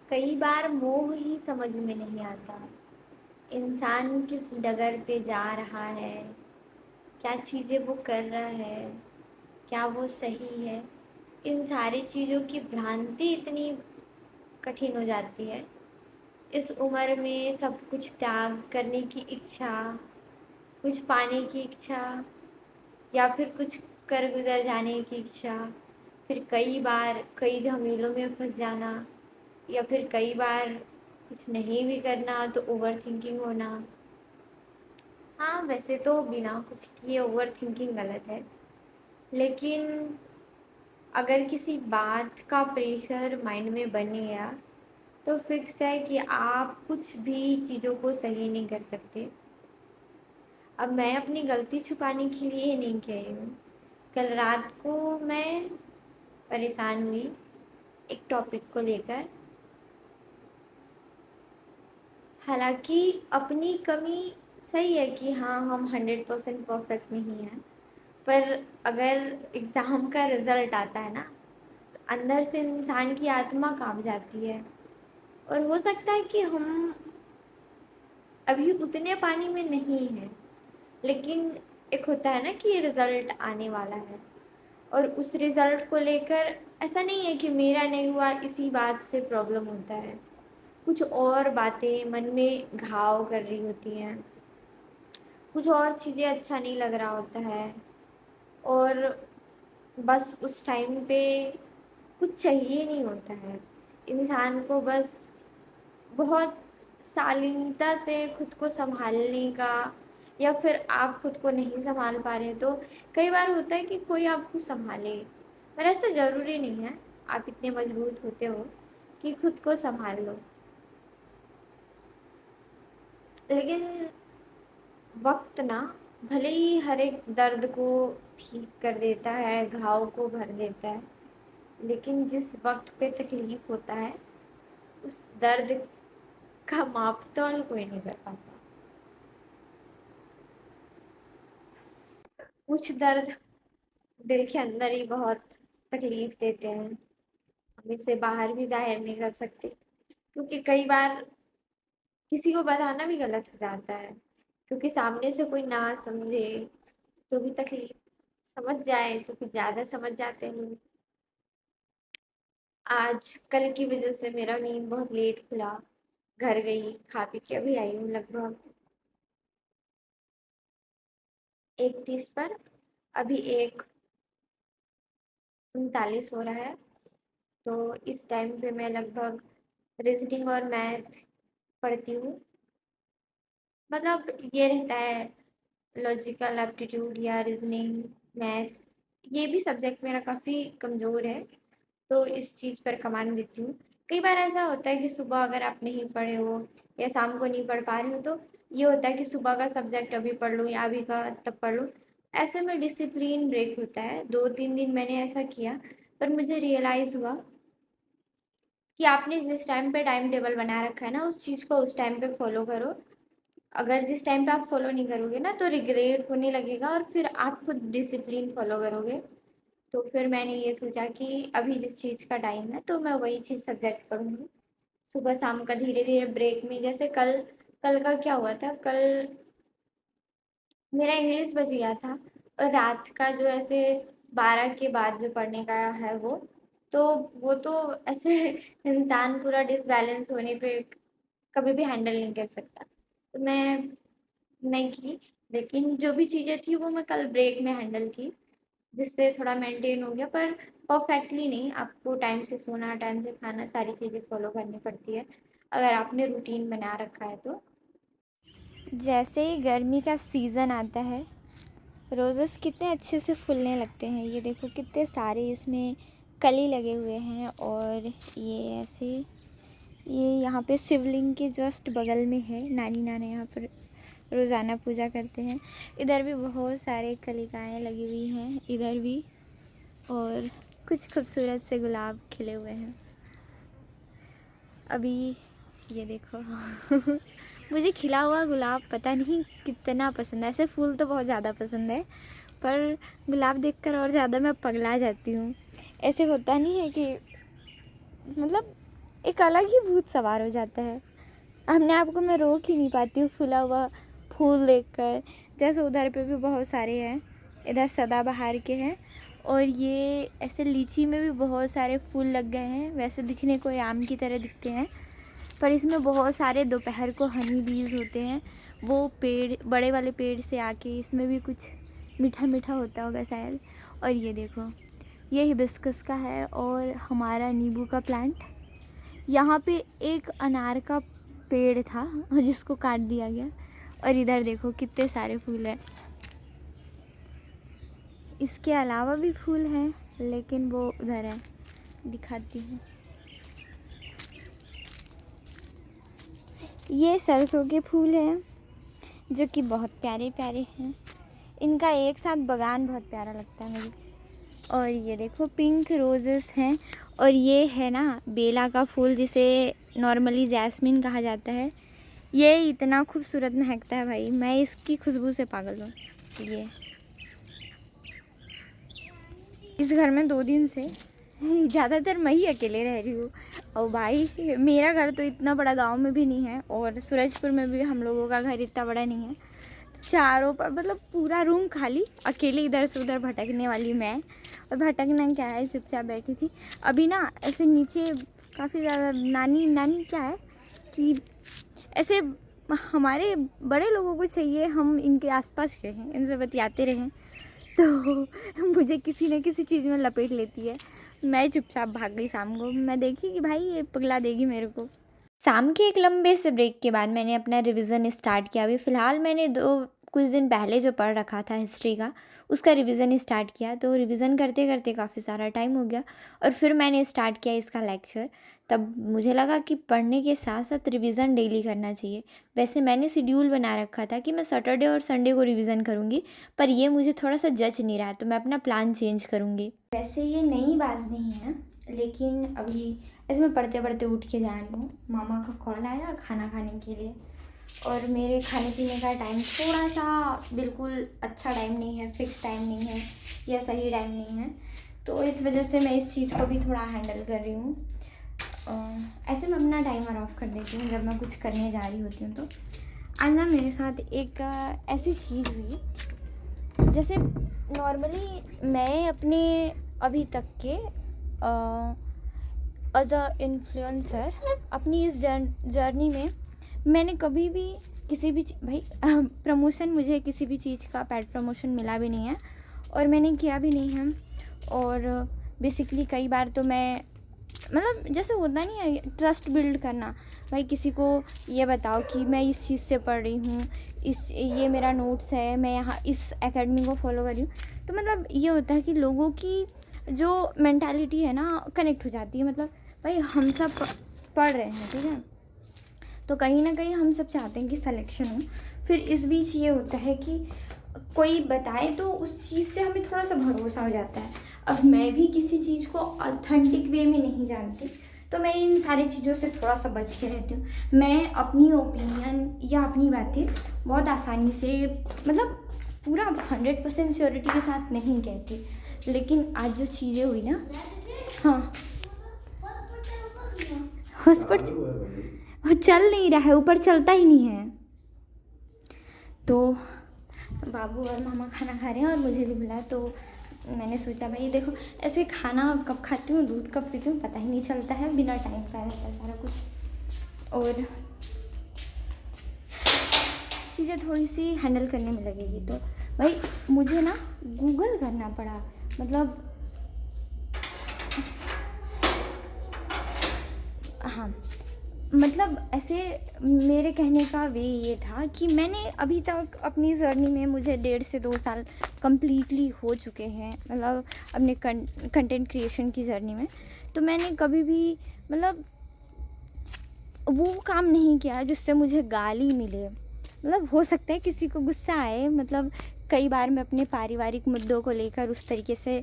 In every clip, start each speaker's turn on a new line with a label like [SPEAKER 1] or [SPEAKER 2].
[SPEAKER 1] कई बार मोह ही समझ में नहीं आता। इंसान किस डगर पे जा रहा है, क्या चीज़ें वो कर रहा है, क्या वो सही है। इन सारी चीज़ों की भ्रांति इतनी कठिन हो जाती है। इस उम्र में सब कुछ त्याग करने की इच्छा, कुछ पाने की इच्छा, या फिर कुछ कर गुजर जाने की इच्छा, फिर कई बार कई झमेलों में फंस जाना, या फिर कई बार कुछ नहीं भी करना तो ओवर थिंकिंग होना। हाँ, वैसे तो बिना कुछ किए ओवर थिंकिंग गलत है, लेकिन अगर किसी बात का प्रेशर माइंड में बन गया तो फिक्स है कि आप कुछ भी चीज़ों को सही नहीं कर सकते। अब मैं अपनी गलती छुपाने के लिए नहीं कह रही हूँ। कल रात को मैं परेशान हुई एक टॉपिक को लेकर। हालांकि अपनी कमी सही है कि हाँ, हम 100% परफेक्ट नहीं हैं, पर अगर एग्ज़ाम का रिज़ल्ट आता है ना, तो अंदर से इंसान की आत्मा काँप जाती है। और हो सकता है कि हम अभी उतने पानी में नहीं हैं, लेकिन एक होता है ना कि रिज़ल्ट आने वाला है, और उस रिज़ल्ट को लेकर ऐसा नहीं है कि मेरा नहीं हुआ इसी बात से प्रॉब्लम होता है। कुछ और बातें मन में घाव कर रही होती हैं, कुछ और चीज़ें अच्छा नहीं लग रहा होता है, और बस उस टाइम पे कुछ चाहिए नहीं होता है। इंसान को बस बहुत शालीनता से खुद को सँभालने का, या फिर आप खुद को नहीं सँभाल पा रहे तो कई बार होता है कि कोई आपको सँभाले। पर ऐसा ज़रूरी नहीं है आप इतने मजबूत होते हो कि खुद को सँभाल लो। लेकिन वक़्त ना भले ही हर एक दर्द को ठीक कर देता है, घाव को भर देता है, लेकिन जिस वक़्त पे तकलीफ़ होता है, उस दर्द का माप-तौल कोई नहीं कर पाता। कुछ दर्द दिल के अंदर ही बहुत तकलीफ़ देते हैं, हम इसे बाहर भी ज़ाहिर नहीं कर सकते, क्योंकि कई बार किसी को बताना भी गलत हो जाता है, क्योंकि सामने से कोई ना समझे तो भी तकलीफ़, समझ जाए तो कुछ ज़्यादा समझ जाते हैं लोग। आज कल की वजह से मेरा नींद बहुत लेट खुला, घर गई, खा पी के अभी आई हूँ लगभग 1:30 पर। अभी 1:39 हो रहा है, तो इस टाइम पे मैं लगभग रीज़निंग और मैथ पढ़ती हूँ। मतलब ये रहता है लॉजिकल एप्टीट्यूड या रीज़निंग, मैथ, ये भी सब्जेक्ट मेरा काफ़ी कमज़ोर है, तो इस चीज़ पर कमान देती हूँ। कई बार ऐसा होता है कि सुबह अगर आप नहीं पढ़े हो या शाम को नहीं पढ़ पा रहे हो, तो ये होता है कि सुबह का सब्जेक्ट अभी पढ़ लूँ या अभी का तब पढ़ लूँ। ऐसे में डिसिप्लिन ब्रेक होता है। 2-3 दिन मैंने ऐसा किया, पर मुझे रियलाइज़ हुआ कि आपने जिस टाइम पे टाइम टेबल बना रखा है ना, उस चीज़ को उस टाइम पे फॉलो करो। अगर जिस टाइम पे आप फॉलो नहीं करोगे ना, तो रिग्रेट होने लगेगा और फिर आप खुद डिसिप्लिन फॉलो करोगे। तो फिर मैंने ये सोचा कि अभी जिस चीज़ का टाइम है तो मैं वही चीज़ सब्जेक्ट पढ़ूँगी। सुबह शाम का धीरे-धीरे ब्रेक में, जैसे कल कल का क्या हुआ था, कल मेरा इंग्लिश बच गया था, और रात का जो ऐसे 12 के बाद जो पढ़ने का है तो वो तो ऐसे इंसान पूरा डिसबैलेंस होने पे कभी भी हैंडल नहीं कर सकता। तो मैं नहीं की, लेकिन जो भी चीज़ें थी वो मैं कल ब्रेक में हैंडल की, जिससे थोड़ा मेंटेन हो गया, पर परफेक्टली नहीं। आपको टाइम से सोना, टाइम से खाना, सारी चीज़ें फॉलो करनी पड़ती है, अगर आपने रूटीन बना रखा है तो।
[SPEAKER 2] जैसे ही गर्मी का सीज़न आता है, रोज़ेस कितने अच्छे से फूलने लगते हैं। ये देखो कितने सारे इसमें कली लगे हुए हैं, और ये ऐसे, ये यहाँ पे शिवलिंग के जस्ट बगल में है। नानी नाना यहाँ पर रोज़ाना पूजा करते हैं। इधर भी बहुत सारे कलिकाएँ लगी हुई हैं, इधर भी, और कुछ खूबसूरत से गुलाब खिले हुए हैं अभी। ये देखो मुझे खिला हुआ गुलाब पता नहीं कितना पसंद है। ऐसे फूल तो बहुत ज़्यादा पसंद है, पर गुलाब देखकर और ज़्यादा मैं पगला जाती हूँ। ऐसे होता नहीं है कि, मतलब एक अलग ही भूत सवार हो जाता है। अपने आप को मैं रोक ही नहीं पाती हूँ फूला हुआ फूल देखकर। जैसे उधर पे भी बहुत सारे हैं, इधर सदाबहार के हैं, और ये ऐसे लीची में भी बहुत सारे फूल लग गए हैं। वैसे दिखने को ये आम की तरह दिखते हैं, पर इसमें बहुत सारे दोपहर को हनी बीज होते हैं। वो पेड़, बड़े वाले पेड़ से आके इसमें भी कुछ मीठा मीठा होता होगा शायद। और ये देखो, ये हिबिस्कस का है और हमारा नींबू का प्लांट। यहाँ पे एक अनार का पेड़ था जिसको काट दिया गया। और इधर देखो कितने सारे फूल हैं। इसके अलावा भी फूल हैं, लेकिन वो उधर है, दिखाती हूँ। ये सरसों के फूल हैं जो कि बहुत प्यारे प्यारे हैं। इनका एक साथ बगान बहुत प्यारा लगता है मुझे। और ये देखो पिंक रोजेस हैं। और ये है ना बेला का फूल, जिसे नॉर्मली जैस्मिन कहा जाता है। ये इतना खूबसूरत महकता है भाई, मैं इसकी खुशबू से पागल हूँ। ये इस घर में 2 दिन से ज़्यादातर मैं ही अकेले रह रही हूँ। और भाई मेरा घर तो इतना बड़ा गांव में भी नहीं है, और सूरजपुर में भी हम लोगों का घर इतना बड़ा नहीं है। चारों पर मतलब पूरा रूम खाली, अकेले इधर से उधर भटकने वाली मैं। और भटकना क्या है, चुपचाप बैठी थी। अभी ना ऐसे नीचे काफ़ी ज़्यादा नानी नानी क्या है कि ऐसे हमारे बड़े लोगों को चाहिए हम इनके आसपास रहें, इनसे बतियाते रहें, तो मुझे किसी न किसी चीज़ में लपेट लेती है। मैं चुपचाप भाग गई शाम को। मैं देखी कि भाई ये पगला देगी मेरे को। शाम के एक लंबे से ब्रेक के बाद मैंने अपना रिवीजन स्टार्ट किया। अभी फ़िलहाल मैंने कुछ दिन पहले जो पढ़ रखा था हिस्ट्री का, उसका रिवीजन स्टार्ट किया। तो रिवीजन करते करते काफ़ी सारा टाइम हो गया, और फिर मैंने स्टार्ट किया इसका लेक्चर। तब मुझे लगा कि पढ़ने के साथ साथ रिवीजन डेली करना चाहिए। वैसे मैंने शेड्यूल बना रखा था कि मैं सैटरडे और संडे को रिवीजन करूँगी, पर ये मुझे थोड़ा सा जच नहीं रहा, तो मैं अपना प्लान चेंज करूँगी। वैसे ये नई बात नहीं है, लेकिन अभी ऐसे मैं पढ़ते पढ़ते उठ के जा रही हूँ। मामा का कॉल आया खाना खाने के लिए, और मेरे खाने पीने का टाइम थोड़ा सा बिल्कुल अच्छा टाइम नहीं है, फिक्स टाइम नहीं है, या सही टाइम नहीं है। तो इस वजह से मैं इस चीज़ को भी थोड़ा हैंडल कर रही हूँ। ऐसे मैं अपना टाइमर ऑफ कर देती हूँ जब मैं कुछ करने जा रही होती हूँ। तो आज ना मेरे साथ एक ऐसी चीज़ हुई, जैसे नॉर्मली मैं अपने अभी तक के एज अ इन्फ्लुएंसर अपनी इस जर्नी में मैंने कभी भी किसी भी भाई प्रमोशन, मुझे किसी भी चीज़ का पेड प्रमोशन मिला भी नहीं है, और मैंने किया भी नहीं है। और बेसिकली कई बार तो मैं मतलब जैसे होता नहीं है ट्रस्ट बिल्ड करना, भाई किसी को ये बताओ कि मैं इस चीज़ से पढ़ रही हूँ, ये मेरा नोट्स है, मैं यहाँ इस एकेडमी को फॉलो कर रही हूँ। तो मतलब ये होता है कि लोगों की जो मेंटालिटी है ना कनेक्ट हो जाती है। मतलब भाई हम सब पढ़ रहे हैं, ठीक है, तो कहीं ना कहीं हम सब चाहते हैं कि सिलेक्शन हो। फिर इस बीच ये होता है कि कोई बताए तो उस चीज़ से हमें थोड़ा सा भरोसा हो जाता है। अब मैं भी किसी चीज़ को ऑथेंटिक वे में नहीं जानती, तो मैं इन सारी चीज़ों से थोड़ा सा बच के रहती हूँ। मैं अपनी ओपिनियन या अपनी बातें बहुत आसानी से मतलब पूरा 100% श्योरिटी के साथ नहीं कहती। लेकिन आज जो चीज़ें हुई ना, हाँ हॉस्पिटल वो चल नहीं रहा है, ऊपर चलता ही नहीं है। तो बाबू और मामा खाना खा रहे हैं और मुझे भी बुलाया, तो मैंने सोचा भाई देखो ऐसे खाना कब खाती हूँ, दूध कब पीती हूँ पता ही नहीं चलता है, बिना टाइम का रहता है सारा कुछ। और चीज़ें थोड़ी सी हैंडल करने में लगेगी, तो भाई मुझे ना गूगल करना पड़ा। मतलब हाँ, मतलब ऐसे मेरे कहने का वे ये था कि मैंने अभी तक अपनी जर्नी में मुझे 1.5 से 2 साल कम्प्लीटली हो चुके हैं, मतलब अपने कंटेंट क्रिएशन की जर्नी में। तो मैंने कभी भी मतलब वो काम नहीं किया जिससे मुझे गाली मिले। मतलब हो सकता है किसी को गुस्सा आए, मतलब कई बार मैं अपने पारिवारिक मुद्दों को लेकर उस तरीके से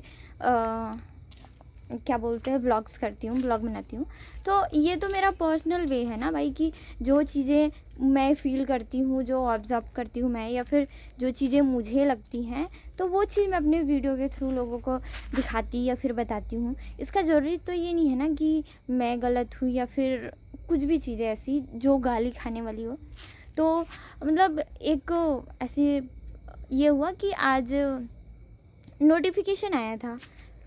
[SPEAKER 2] क्या बोलते हैं, व्लॉग्स करती हूँ, ब्लॉग बनाती हूँ। तो ये तो मेरा पर्सनल वे है ना भाई, कि जो चीज़ें मैं फ़ील करती हूँ, जो ऑब्ज़र्व करती हूँ मैं, या फिर जो चीज़ें मुझे लगती हैं, तो वो चीज़ मैं अपने वीडियो के थ्रू लोगों को दिखाती या फिर बताती हूँ। इसका ज़रूरी तो ये नहीं है ना कि मैं गलत हूँ या फिर कुछ भी चीज़ें ऐसी जो गाली खाने वाली हो। तो मतलब एक ऐसे ये हुआ कि आज नोटिफिकेशन आया था,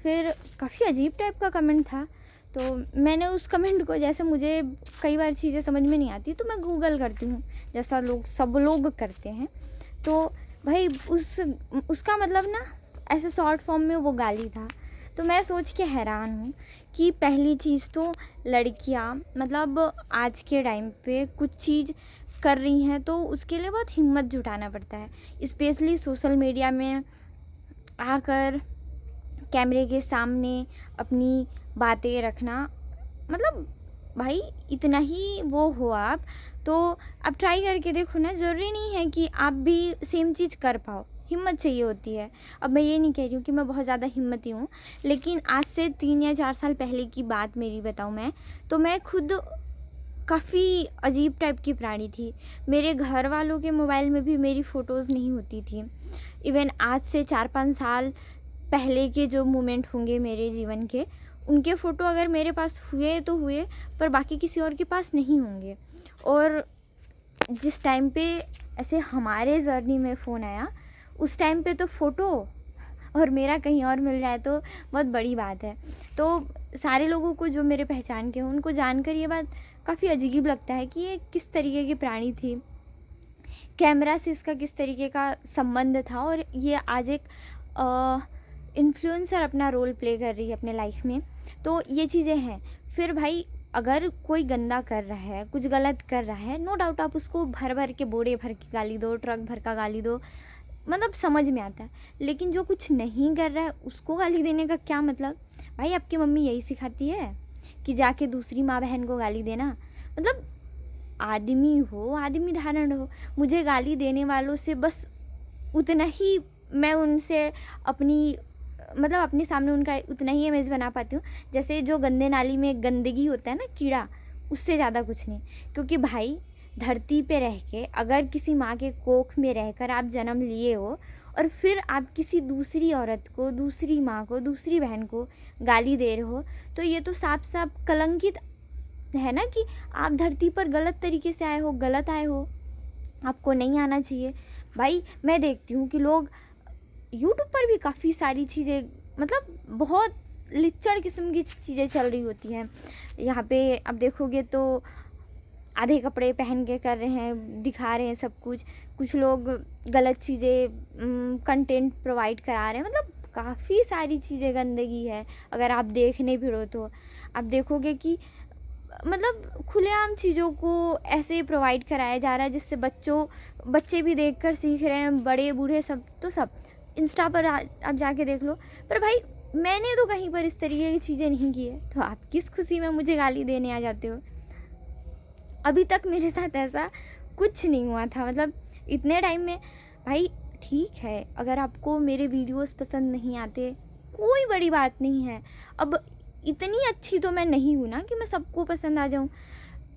[SPEAKER 2] फिर काफ़ी अजीब टाइप का कमेंट था। तो मैंने उस कमेंट को, जैसे मुझे कई बार चीज़ें समझ में नहीं आती तो मैं गूगल करती हूँ, जैसा सब लोग करते हैं। तो भाई उसका मतलब ना ऐसे शॉर्ट फॉर्म में वो गाली था। तो मैं सोच के हैरान हूँ कि पहली चीज़ तो लड़कियाँ मतलब आज के टाइम पे कुछ चीज़ कर रही हैं तो उसके लिए बहुत हिम्मत जुटाना पड़ता है, स्पेशली सोशल मीडिया में आकर कैमरे के सामने अपनी बातें रखना। मतलब भाई इतना ही वो हो आप, तो आप ट्राई करके देखो ना। ज़रूरी नहीं है कि आप भी सेम चीज़ कर पाओ, हिम्मत चाहिए होती है। अब मैं ये नहीं कह रही हूँ कि मैं बहुत ज़्यादा हिम्मती हूँ, लेकिन आज से 3 या 4 साल पहले की बात मेरी बताऊँ मैं, तो मैं खुद काफ़ी अजीब टाइप की प्राणी थी। मेरे घर वालों के मोबाइल में भी मेरी फ़ोटोज़ नहीं होती थी। इवन आज से 4-5 साल पहले के जो मोमेंट होंगे मेरे जीवन के, उनके फ़ोटो अगर मेरे पास हुए तो हुए, पर बाकी किसी और के पास नहीं होंगे। और जिस टाइम पे ऐसे हमारे जर्नी में फ़ोन आया, उस टाइम पे तो फ़ोटो और मेरा कहीं और मिल जाए तो बहुत बड़ी बात है। तो सारे लोगों को जो मेरे पहचान के हों, उनको जानकर ये बात काफ़ी अजीब लगता है कि ये किस तरीके की प्राणी थी, कैमरा से इसका किस तरीके का संबंध था, और ये आज एक इन्फ्लुएंसर अपना रोल प्ले कर रही है अपने लाइफ में। तो ये चीज़ें हैं। फिर भाई अगर कोई गंदा कर रहा है, कुछ गलत कर रहा है, नो डाउट आप उसको भर भर के, बोरे भर की गाली दो, ट्रक भर का गाली दो, मतलब समझ में आता है। लेकिन जो कुछ नहीं कर रहा है उसको गाली देने का क्या मतलब? भाई आपकी मम्मी यही सिखाती है कि जाके दूसरी माँ बहन को गाली देना? मतलब आदमी हो, आदमी धारण हो। मुझे गाली देने वालों से बस उतना ही मैं उनसे अपनी मतलब अपने सामने उनका उतना ही इमेज बना पाती हूँ, जैसे जो गंदे नाली में गंदगी होता है ना, कीड़ा, उससे ज़्यादा कुछ नहीं। क्योंकि भाई धरती पे रह के अगर किसी माँ के कोख में रहकर आप जन्म लिए हो, और फिर आप किसी दूसरी औरत को, दूसरी माँ को, दूसरी बहन को गाली दे रहे हो, तो ये तो साफ साफ कलंकित है ना कि आप धरती पर गलत तरीके से आए हो, गलत आए हो, आपको नहीं आना चाहिए। भाई मैं देखती हूँ कि लोग यूट्यूब पर भी काफ़ी सारी चीज़ें, मतलब बहुत लिच्चड़ किस्म की चीज़ें चल रही होती हैं। यहाँ पे अब देखोगे तो आधे कपड़े पहन के कर रहे हैं, दिखा रहे हैं सब कुछ। कुछ लोग गलत चीज़ें कंटेंट प्रोवाइड करा रहे हैं, मतलब काफ़ी सारी चीज़ें गंदगी है। अगर आप देखने फिरो तो आप देखोगे कि मतलब खुलेआम चीज़ों को ऐसे प्रोवाइड कराया जा रहा है जिससे बच्चे भी देखकर सीख रहे हैं, बड़े बूढ़े सब, तो सब इंस्टा पर आप जाके देख लो। पर भाई मैंने तो कहीं पर इस तरीके की चीज़ें नहीं की है, तो आप किस खुशी में मुझे गाली देने आ जाते हो? अभी तक मेरे साथ ऐसा कुछ नहीं हुआ था, मतलब इतने टाइम में। भाई ठीक है, अगर आपको मेरे वीडियोस पसंद नहीं आते, कोई बड़ी बात नहीं है। अब इतनी अच्छी तो मैं नहीं हूँ ना कि मैं सबको पसंद आ जाऊँ,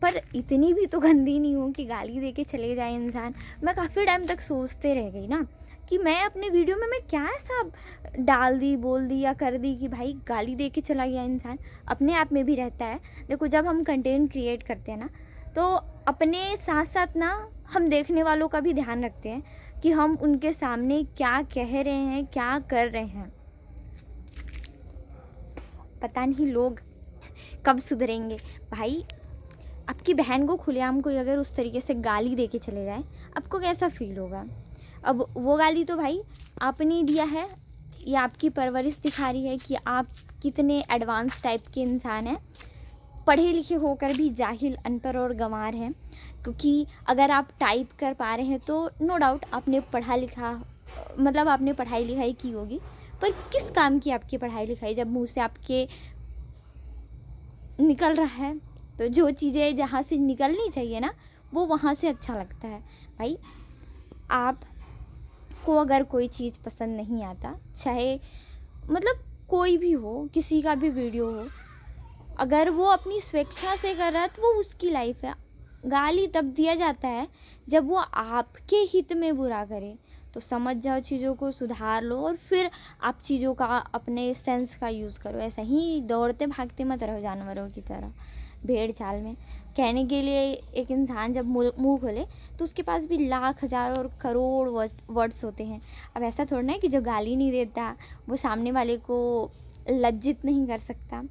[SPEAKER 2] पर इतनी भी तो गंदी नहीं हूँ कि गाली दे के चले जाए इंसान। मैं काफ़ी टाइम तक सोचते रह गई ना कि मैं अपने वीडियो में मैं क्या ऐसा डाल दी, बोल दी या कर दी कि भाई गाली दे के चला गया इंसान। अपने आप में भी रहता है। देखो जब हम कंटेंट क्रिएट करते हैं ना, तो अपने साथ साथ ना हम देखने वालों का भी ध्यान रखते हैं कि हम उनके सामने क्या कह रहे हैं, क्या कर रहे हैं। पता नहीं लोग कब सुधरेंगे। भाई आपकी बहन को खुलेआम कोई अगर उस तरीके से गाली दे के चले जाए, आपको कैसा फील होगा? अब वो गाली तो भाई आपने दिया है, ये आपकी परवरिश दिखा रही है कि आप कितने एडवांस टाइप के इंसान हैं, पढ़े लिखे होकर भी जाहिल, अनपढ़ और गंवार हैं। क्योंकि अगर आप टाइप कर पा रहे हैं तो नो डाउट आपने पढ़ा लिखा, मतलब आपने पढ़ाई लिखाई की होगी, पर किस काम की आपकी पढ़ाई लिखाई जब मुंह से आपके निकल रहा है? तो जो चीज़ें जहाँ से निकलनी चाहिए ना, वो वहाँ से अच्छा लगता है। भाई आपको अगर कोई चीज़ पसंद नहीं आता, चाहे मतलब कोई भी हो, किसी का भी वीडियो हो, अगर वो अपनी स्वेच्छा से कर रहा है तो वो उसकी लाइफ है। गाली तब दिया जाता है जब वो आपके हित में बुरा करे। तो समझ जाओ, चीज़ों को सुधार लो और फिर आप चीज़ों का अपने सेंस का यूज़ करो। ऐसा ही दौड़ते भागते मत रहो जानवरों की तरह, भेड़ चाल में। कहने के लिए एक इंसान जब मुंह खोले तो उसके पास भी लाख हज़ार और करोड़ वर्ड्स होते हैं। अब ऐसा थोड़ा ना है कि जो गाली नहीं देता वो सामने वाले को लज्जित नहीं कर सकता।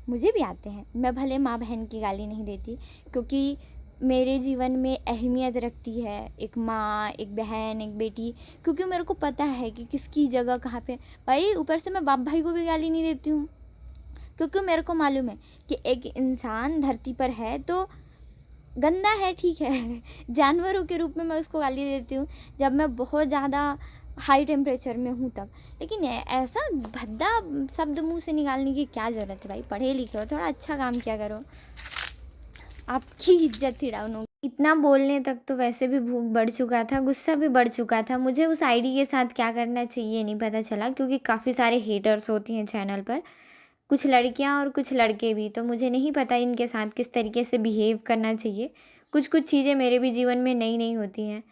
[SPEAKER 2] मुझे भी आते हैं, मैं भले माँ बहन की गाली नहीं देती, क्योंकि मेरे जीवन में अहमियत रखती है एक माँ, एक बहन, एक बेटी, क्योंकि मेरे को पता है कि किसकी जगह कहाँ पे। भाई ऊपर से मैं बाप भाई को भी गाली नहीं देती हूँ, क्योंकि मेरे को मालूम है कि एक इंसान धरती पर है तो गंदा है, ठीक है। जानवरों के रूप में मैं उसको गाली देती हूँ जब मैं बहुत ज़्यादा हाई टेम्परेचर में हूँ तब। लेकिन ऐसा भद्दा शब्द मुंह से निकालने की क्या ज़रूरत है भाई? पढ़े लिखे हो, थोड़ा अच्छा काम किया करो, आपकी इज्जत ही डाउन होगी। इतना बोलने तक तो वैसे भी भूख बढ़ चुका था, गुस्सा भी बढ़ चुका था। मुझे उस आईडी के साथ क्या करना चाहिए नहीं पता चला, क्योंकि काफ़ी सारे हेटर्स होती हैं चैनल पर, कुछ लड़कियां और कुछ लड़के भी। तो मुझे नहीं पता इनके साथ किस तरीके से बिहेव करना चाहिए। कुछ कुछ चीज़ें मेरे भी जीवन में नई नई होती हैं।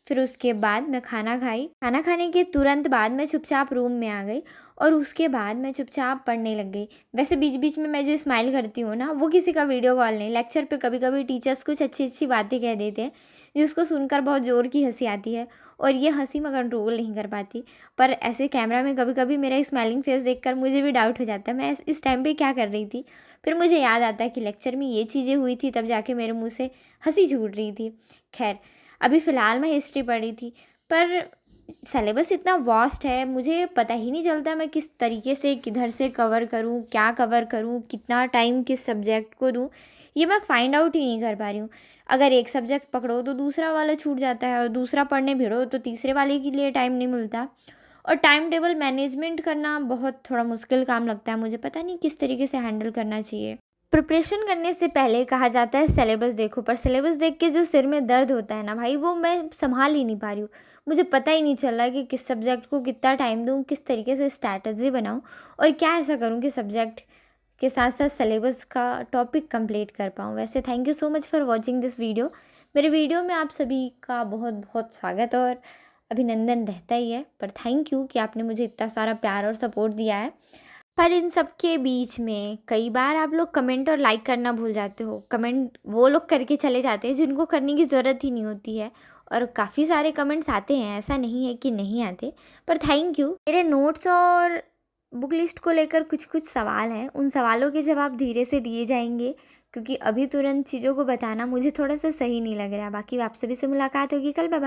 [SPEAKER 2] फिर उसके बाद मैं खाना खाई। खाना खाने के तुरंत बाद मैं चुपचाप रूम में आ गई और उसके बाद मैं चुपचाप पढ़ने लग गई। वैसे बीच बीच में मैं जो स्माइल करती हूँ ना, वो किसी का वीडियो कॉल नहीं। लेक्चर पे कभी कभी टीचर्स कुछ अच्छी अच्छी बातें कह देते हैं जिसको सुनकर बहुत ज़ोर की हंसी आती है, और ये हंसी मैं कंट्रोल नहीं कर पाती। पर ऐसे कैमरा में कभी कभी मेरा स्माइलिंग फेस देखकर मुझे भी डाउट हो जाता है मैं इस टाइम पे क्या कर रही थी। फिर मुझे याद आता है कि लेक्चर में ये चीज़ें हुई थी, तब जाके मेरे मुंह से हंसी छूट रही थी। खैर, अभी फ़िलहाल मैं हिस्ट्री पढ़ी थी, पर सिलेबस इतना वास्ट है, मुझे पता ही नहीं चलता मैं किस तरीके से किधर से कवर करूँ, क्या कवर करूँ, कितना टाइम किस सब्जेक्ट को दूँ, ये मैं फाइंड आउट ही नहीं कर पा रही हूँ। अगर एक सब्जेक्ट पकड़ो तो दूसरा वाला छूट जाता है, और दूसरा पढ़ने भिड़ो तो तीसरे वाले के लिए टाइम नहीं मिलता। और टाइम टेबल मैनेजमेंट करना बहुत थोड़ा मुश्किल काम लगता है मुझे, पता नहीं किस तरीके से हैंडल करना चाहिए। प्रिपरेशन करने से पहले कहा जाता है सिलेबस देखो, पर सिलेबस देख के जो सिर में दर्द होता है ना भाई, वो मैं संभाल ही नहीं पा रही हूँ। मुझे पता ही नहीं चल रहा कि किस सब्जेक्ट को कितना टाइम दूँ, किस तरीके से स्ट्रैटेजी बनाऊँ, और क्या ऐसा करूँ कि सब्जेक्ट के साथ साथ सिलेबस का टॉपिक कंप्लीट कर पाऊँ। वैसे thank you so much for watching this video. मेरे वीडियो में आप सभी का बहुत बहुत स्वागत और अभिनंदन रहता ही है, पर थैंक यू कि आपने मुझे इतना सारा प्यार और सपोर्ट दिया है। पर इन सब के बीच में कई बार आप लोग कमेंट और लाइक करना भूल जाते हो। कमेंट वो लोग करके चले जाते हैं जिनको करने की ज़रूरत ही नहीं होती है, और काफ़ी सारे कमेंट्स आते हैं, ऐसा नहीं है कि नहीं आते। पर थैंक यू। मेरे नोट्स और बुक लिस्ट को लेकर कुछ कुछ सवाल हैं, उन सवालों के जवाब धीरे से दिए जाएंगे, क्योंकि अभी तुरंत चीज़ों को बताना मुझे थोड़ा सा सही नहीं लग रहा। बाकी आप सभी से मुलाकात होगी कल। Bye bye.